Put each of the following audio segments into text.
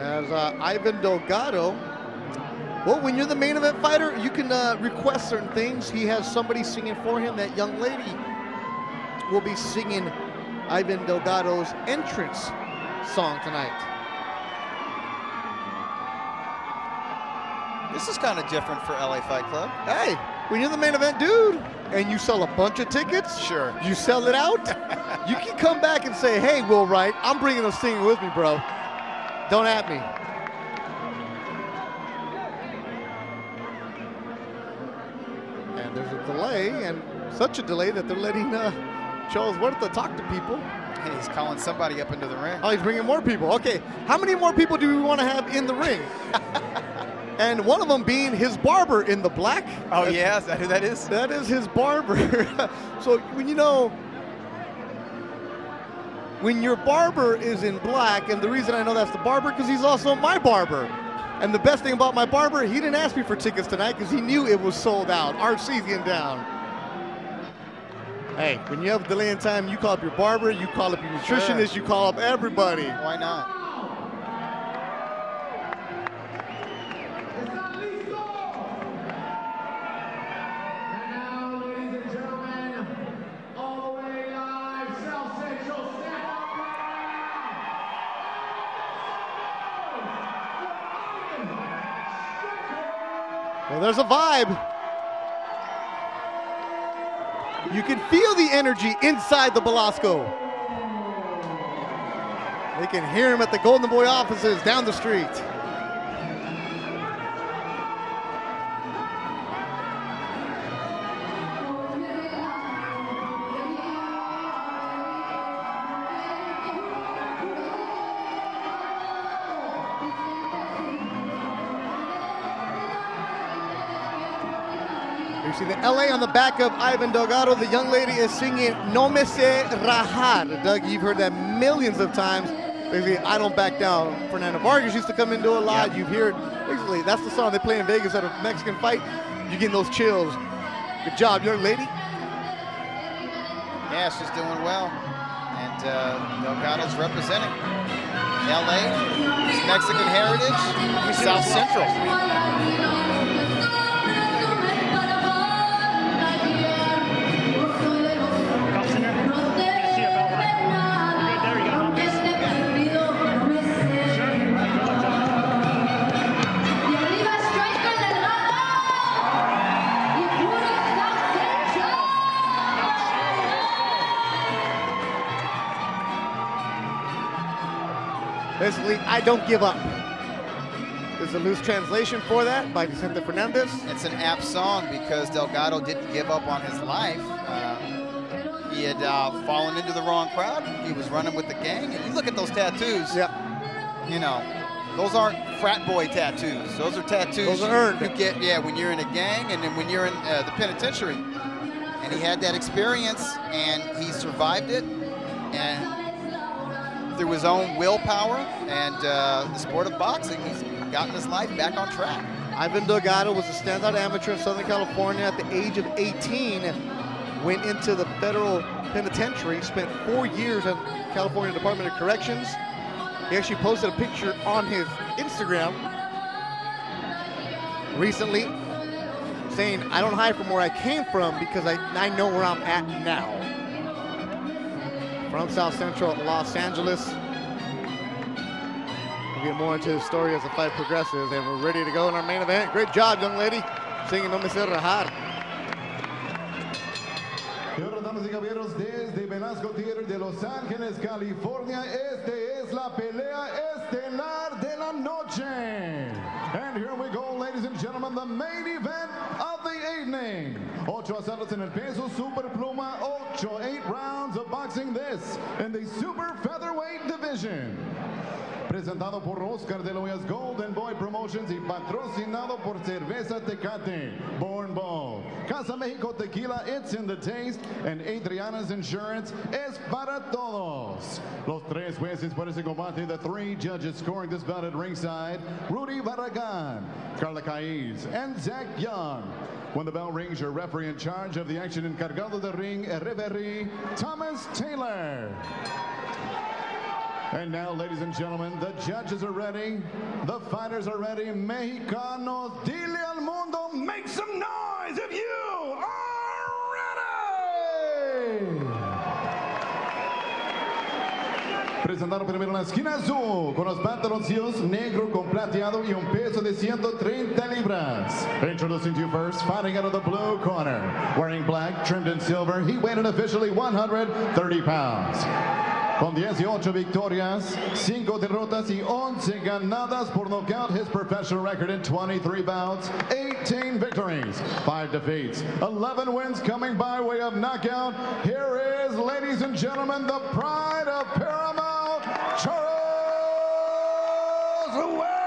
as Ivan Delgado. Well, when you're the main event fighter, you can request certain things. He has somebody singing for him. That young lady will be singing Ivan Delgado's entrance song tonight. This is kind of different for LA Fight Club. Hey, when you're the main event dude and you sell a bunch of tickets, sure, you sell it out, you can come back and say, hey, Will Wright, I'm bringing those singing with me, bro. Don't at me. And there's a delay, and such a delay that they're letting Charles Huerta talk to people. Hey, he's calling somebody up into the ring. Oh, he's bringing more people. Okay, how many more people do we want to have in the ring? And one of them being his barber in the black. Oh, yeah, is that who that is? That is his barber. So, when when your barber is in black, and the reason I know that's the barber, because he's also my barber. And the best thing about my barber, he didn't ask me for tickets tonight because he knew it was sold out. RC's getting down. Hey, when you have a delay in time, you call up your barber, you call up your nutritionist, you call up everybody. Why not? Well, there's a vibe. You can feel the energy inside the Belasco. They can hear him at the Golden Boy offices down the street. You see the LA on the back of Ivan Delgado. The young lady is singing No Me Se Rajar. Doug, you've heard that millions of times. Basically, I don't back down. Fernando Vargas used to come into a lot. Yep. You've heard, basically, that's the song they play in Vegas at a Mexican fight. You're getting those chills. Good job, young lady. Yeah, she's doing well. And Delgado's representing LA, his Mexican heritage, South Central. Basically, I don't give up. There's a loose translation for that by Vicente Fernandez. It's an apt song because Delgado didn't give up on his life. He had fallen into the wrong crowd. He was running with the gang. And you look at those tattoos. Yeah. You know, those aren't frat boy tattoos. Those are tattoos those are earned. You get, when you're in a gang and then when you're in the penitentiary. And he had that experience and he survived it. And through his own willpower and the sport of boxing, he's gotten his life back on track. Ivan Delgado was a standout amateur in Southern California at the age of 18, went into the federal penitentiary, spent 4 years at California Department of Corrections. He actually posted a picture on his Instagram recently saying, I don't hide from where I came from because I know where I'm at now. From South Central Los Angeles. We'll get more into the story as the fight progresses, and we're ready to go in our main event. Great job, young lady, singing No Me Se Rajar. Y ahora, damas y caballeros, desde Velasco Theater de Los Ángeles, California, este es la pelea estelar de la noche. And here we go, ladies and gentlemen, the main event of the evening. 8 asaltos en el peso, super pluma, 8 rounds of boxing. This in the super featherweight division. Presentado por Oscar de la Hoya's Golden Boy Promotions y patrocinado por Cerveza Tecate, Born Bold, Casa Mexico Tequila, it's in the taste, and Adriana's Insurance es para todos. Los tres jueces por ese combate, the 3 judges scoring this bout at ringside, Rudy Barragan, Carla Caiz, and Zach Young. When the bell rings, your referee in charge of the action, encargado de ring, referee Thomas Taylor. And now, ladies and gentlemen, the judges are ready. The fighters are ready. Mexicanos, dile al mundo, make some noise if you are ready! Presentando primero en la esquina azul, con los pantaloncillos negro con plateado y un peso de 130 libras. Introducing to you first, fighting out of the blue corner. Wearing black, trimmed in silver, he weighed in officially 130 pounds. Con 18 victorias, 5 derrotas y 11 ganadas por nocaut. His professional record in 23 bouts, 18 victories, 5 defeats, 11 wins coming by way of knockout. Here is, ladies and gentlemen, the pride of Paramount, Charles Huerta.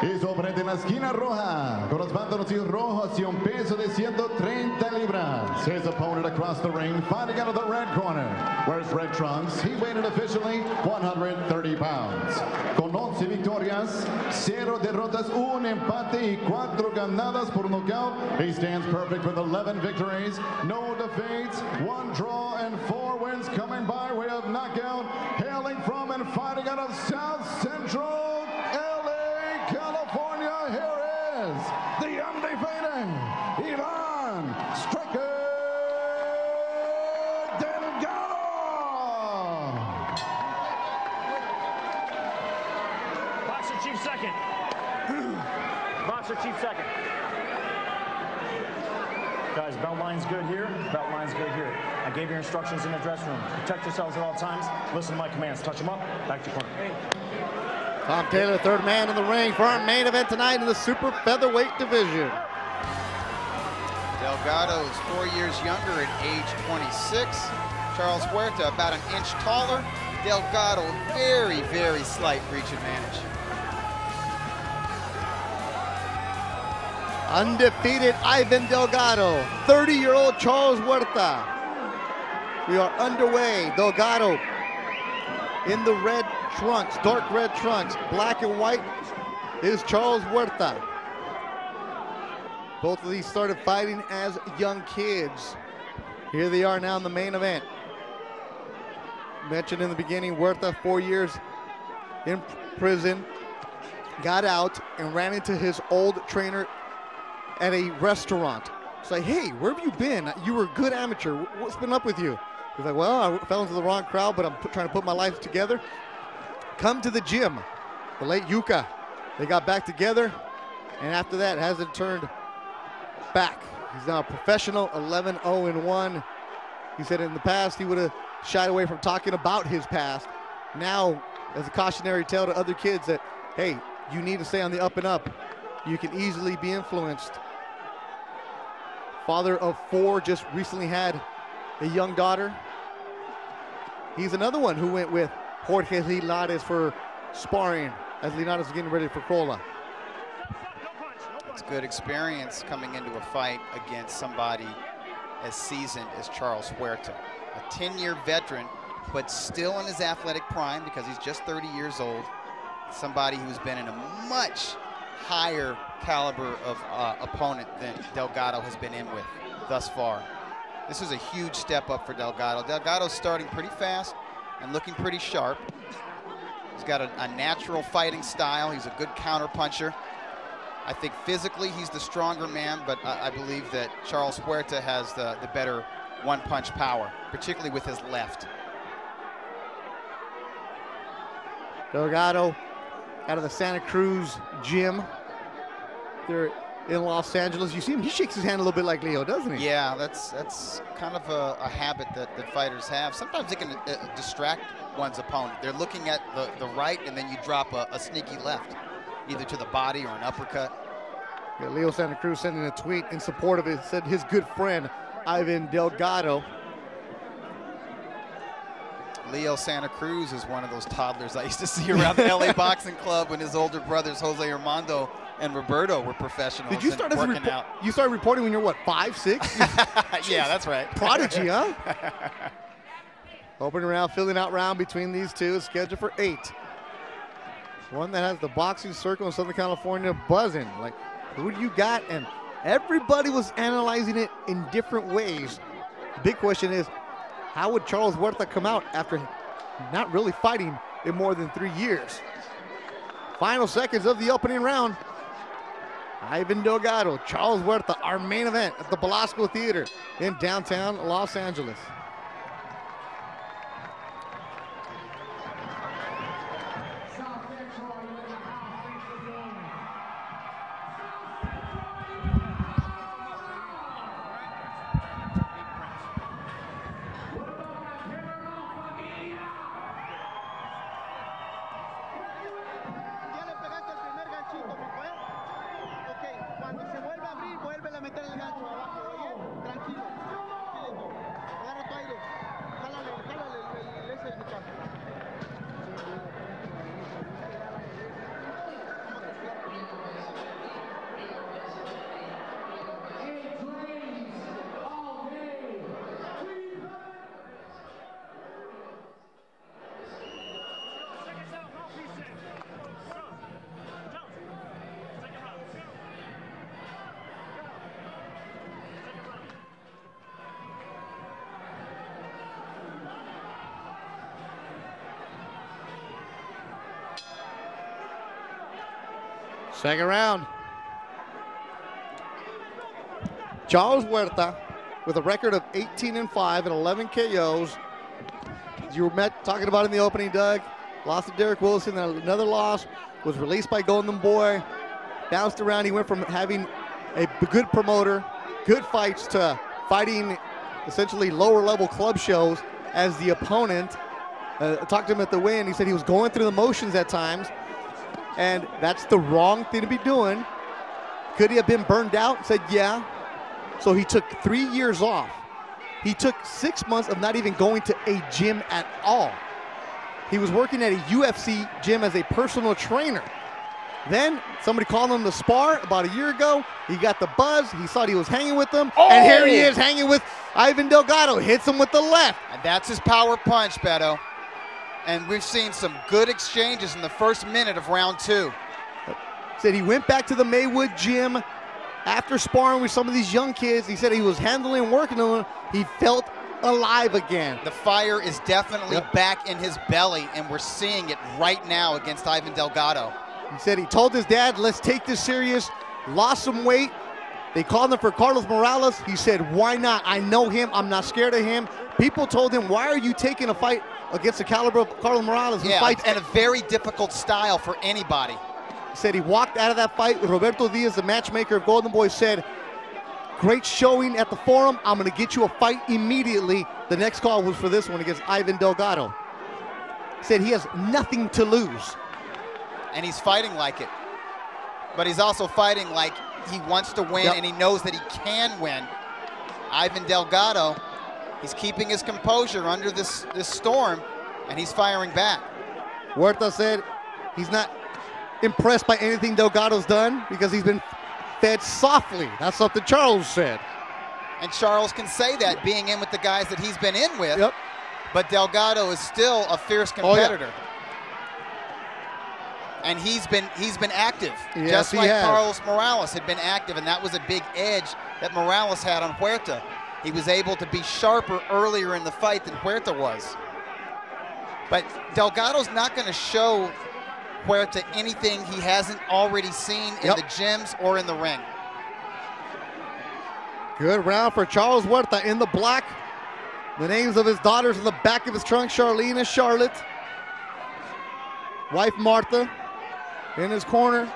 Y su oponente en la esquina roja, con los pantaloncillos rojos y un peso de 130 libras. His opponent across the ring, fighting out of the red corner, wears red trunks. He weighed in officially 130 pounds. Con 11 victorias, 0 derrotas, 1 empate y 4 ganadas por nocaut. He stands perfect with 11 victories, no defeats, 1 draw, and 4 wins coming by way of knockout. Hailing from and fighting out of South Central California, here is the undefeated Ivan Striker Delgado. Boxer Chief second. Boxer Chief second. Guys, belt line's good here. Belt line's good here. I gave you instructions in the dressing room. Protect yourselves at all times. Listen to my commands. Touch them up. Back to your corner. Hey. Tom Taylor, third man in the ring for our main event tonight in the super featherweight division. Delgado is 4 years younger at age 26. Charles Huerta about an inch taller. Delgado, very, very slight reach advantage. Undefeated Ivan Delgado, 30-year-old Charles Huerta. We are underway. Delgado in the red trunks, dark red trunks, black and white is Charles Huerta. Both of these started fighting as young kids. Here they are now in the main event. Mentioned in the beginning, Huerta, 4 years in prison, got out and ran into his old trainer at a restaurant. It's like, hey, where have you been? You were a good amateur. What's been up with you? He's like, well, I fell into the wrong crowd, but I'm trying to put my life together. Come to the gym. The late Yuka. They got back together, and after that, hasn't turned back. He's now a professional, 11-0-1. He said in the past he would have shied away from talking about his past. Now, as a cautionary tale to other kids that, hey, you need to stay on the up and up. You can easily be influenced. Father of 4, just recently had a young daughter. He's another one who went with Jorge Linares for sparring as Linares is getting ready for Crolla. It's good experience coming into a fight against somebody as seasoned as Charles Huerta. A 10-year veteran, but still in his athletic prime because he's just 30 years old. Somebody who's been in a much higher caliber of opponent than Delgado has been in with thus far. This is a huge step up for Delgado. Delgado's starting pretty fast and looking pretty sharp. He's got a natural fighting style. He's a good counter puncher. I think physically he's the stronger man, but I believe that Charles Huerta has the better one-punch power, particularly with his left. Delgado out of the Santa Cruz gym. They're in Los Angeles. You see him, he shakes his hand a little bit like Leo, doesn't he? Yeah, that's kind of a habit that fighters have. Sometimes it can distract one's opponent. They're looking at the right, and then you drop a sneaky left, either to the body or an uppercut. Yeah, Leo Santa Cruz sending a tweet in support of it, said his good friend, Ivan Delgado. Leo Santa Cruz is one of those toddlers I used to see around the LA Boxing Club when his older brothers, Jose Armando and Roberto, were professionals. Did you start working out. You started reporting when you're what, 5, 6? Yeah, that's right. Prodigy, huh? Opening round, filling out round between these two is scheduled for 8. One that has the boxing circle in Southern California buzzing. Like, who do you got? And Everybody was analyzing it in different ways. The big question is, how would Charles Huerta come out after not really fighting in more than 3 years? Final seconds of the opening round. Ivan Delgado, Charles Huerta, our main event at the Belasco Theater in downtown Los Angeles. Second round. Charles Huerta with a record of 18-5 and 11 KOs. As you were talking about in the opening, Doug, lost to Derek Wilson, then another loss, was released by Golden Boy, bounced around. He went from having a good promoter, good fights, to fighting essentially lower level club shows as the opponent. I talked to him at the weigh-in. He said he was going through the motions at times, and that's the wrong thing to be doing. Could he have been burned out? Said, yeah. So he took 3 years off. He took 6 months of not even going to a gym at all. He was working at a UFC gym as a personal trainer. Then somebody called him to spar about a year ago. He got the buzz. He thought he was hanging with them. Oh! And here he is hanging with Ivan Delgado. Hits him with the left. And that's his power punch, Beto. And we've seen some good exchanges in the first minute of round 2. Said he went back to the Maywood gym after sparring with some of these young kids. He said he was handling and working on them. He felt alive again. The fire is definitely back in his belly, and we're seeing it right now against Ivan Delgado. He said he told his dad, let's take this serious, lost some weight. They called him for Carlos Morales. He said, why not? I know him. I'm not scared of him. People told him, why are you taking a fight against the caliber of Carlos Morales? Yeah, and a very difficult style for anybody. He said he walked out of that fight. Roberto Diaz, the matchmaker of Golden Boy, said, great showing at the Forum. I'm going to get you a fight immediately. The next call was for this one against Ivan Delgado. He said he has nothing to lose. And he's fighting like it. But he's also fighting like he wants to win, and he knows that he can win. Ivan Delgado, he's keeping his composure under this storm, and he's firing back. Huerta said he's not impressed by anything Delgado's done because he's been fed softly. That's something Charles said. And Charles can say that, being in with the guys that he's been in with. But Delgado is still a fierce competitor. And he's been active, just like Carlos Morales had been active, and that was a big edge that Morales had on Huerta. He was able to be sharper earlier in the fight than Huerta was. But Delgado's not going to show Huerta anything he hasn't already seen in the gyms or in the ring. Good round for Charles Huerta in the black. The names of his daughters in the back of his trunk, Charlene and Charlotte. Wife Martha in his corner.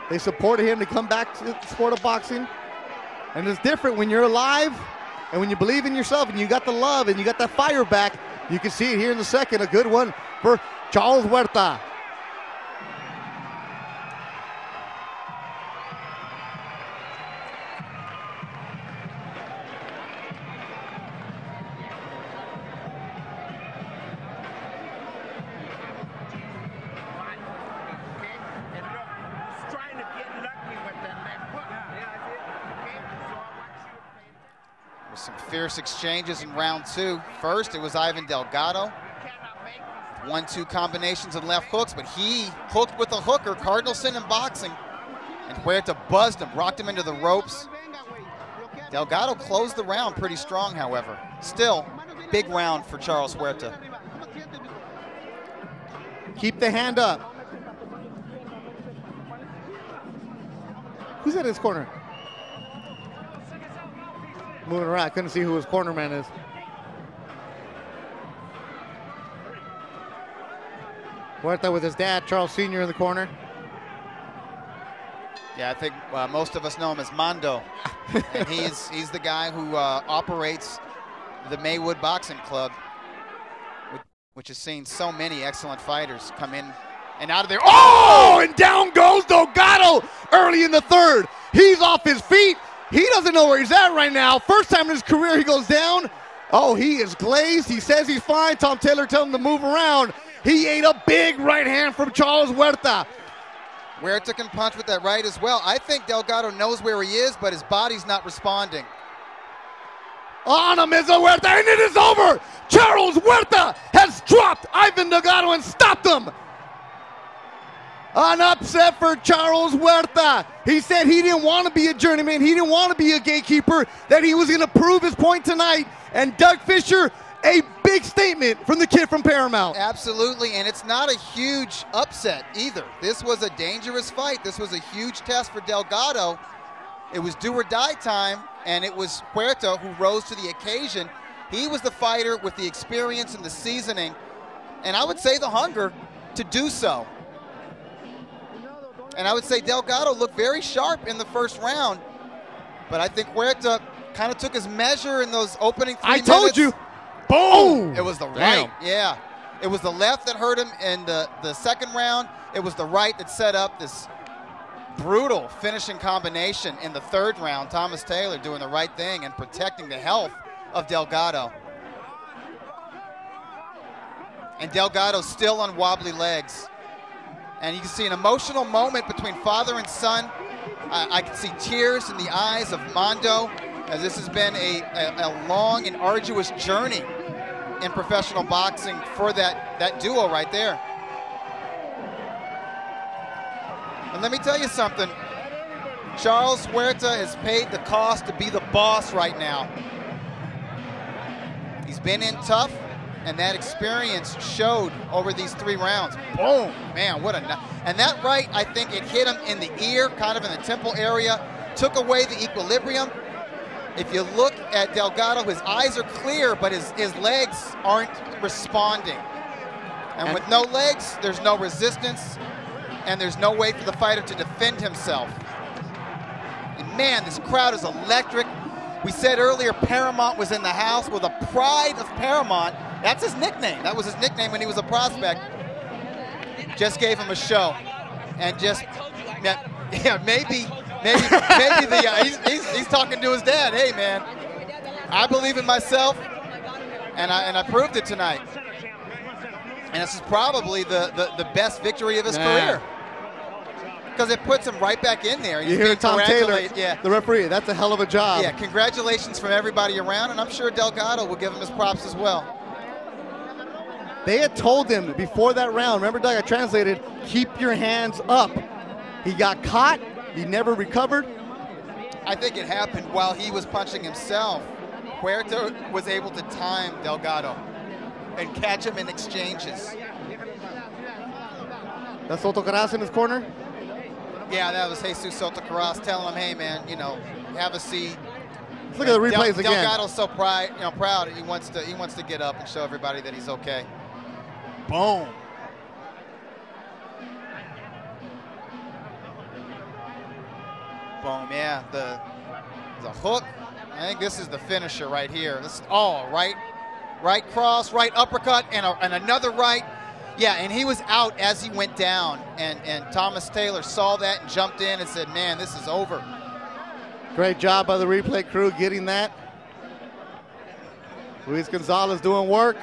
They supported him to come back to the sport of boxing. And it's different when you're alive and when you believe in yourself and you got the love and you got that fire back. You can see it here in the second. A good one for Charles Huerta. Some fierce exchanges in round 2. First, it was Ivan Delgado. 1-2 combinations and left hooks, but he hooked with a hooker, Cardinalson in boxing. And Huerta buzzed him, rocked him into the ropes. Delgado closed the round pretty strong, however. Still, big round for Charles Huerta. Keep the hand up. Who's at his corner? Moving around, I couldn't see who his corner man is. Huerta with his dad, Charles Sr. in the corner. Yeah, I think most of us know him as Mondo. And he's the guy who operates the Maywood Boxing Club, which has seen so many excellent fighters come in and out of there. Oh, and down goes Delgado early in the third. He's off his feet. He doesn't know where he's at right now. First time in his career he goes down. Oh, he is glazed. He says he's fine. Tom Taylor tells him to move around. He ate a big right hand from Charles Huerta. Huerta can punch with that right as well. I think Delgado knows where he is, but his body's not responding. On him is Huerta, and it is over. Charles Huerta has dropped Ivan Delgado and stopped him. An upset for Charles Huerta. He said he didn't want to be a journeyman. He didn't want to be a gatekeeper, that he was going to prove his point tonight. And Doug Fisher, a big statement from the kid from Paramount. Absolutely, and it's not a huge upset either. This was a dangerous fight. This was a huge test for Delgado. It was do or die time, and it was Huerta who rose to the occasion. He was the fighter with the experience and the seasoning, and I would say the hunger to do so. And I would say Delgado looked very sharp in the first round, but I think Huerta kind of took his measure in those opening 3 minutes. I told you. Boom! It was the right, yeah. It was the left that hurt him in the second round. It was the right that set up this brutal finishing combination in the third round. Thomas Taylor doing the right thing and protecting the health of Delgado. And Delgado's still on wobbly legs. And you can see an emotional moment between father and son. I can see tears in the eyes of Mondo, as this has been a long and arduous journey in professional boxing for that duo right there. And let me tell you something, Charles Huerta has paid the cost to be the boss right now. He's been in tough, and that experience showed over these 3 rounds. Boom, man, what a, and that right, I think it hit him in the ear, kind of in the temple area, took away the equilibrium. If you look at Delgado, his eyes are clear, but his legs aren't responding. And with no legs, there's no resistance, and there's no way for the fighter to defend himself. And man, this crowd is electric. We said earlier Paramount was in the house. Well, the pride of Paramount, that's his nickname. That was his nickname when he was a prospect. Just gave him a show. And just, yeah, maybe he's talking to his dad. Hey, man, I believe in myself, and I proved it tonight. And this is probably the best victory of his career, because it puts him right back in there. You hear Tom Taylor, yeah, the referee. That's a hell of a job. Yeah, congratulations from everybody around, and I'm sure Delgado will give him his props as well. They had told him before that round, remember Doug, I translated, keep your hands up. He got caught. He never recovered. I think it happened while he was punching himself. Huerta was able to time Delgado and catch him in exchanges. That's Soto Caras in his corner? Yeah, that was Jesus Soto Caras telling him, hey, man, you know, have a seat. Let's look at the replays again. Delgado's so proud. He wants to get up and show everybody that he's okay. Boom. Boom, yeah, the hook. I think this is the finisher right here. This, right cross, right uppercut, and another right. Yeah, and he was out as he went down, and Thomas Taylor saw that and jumped in and said, man, this is over. Great job by the replay crew getting that. Luis Gonzalez doing work.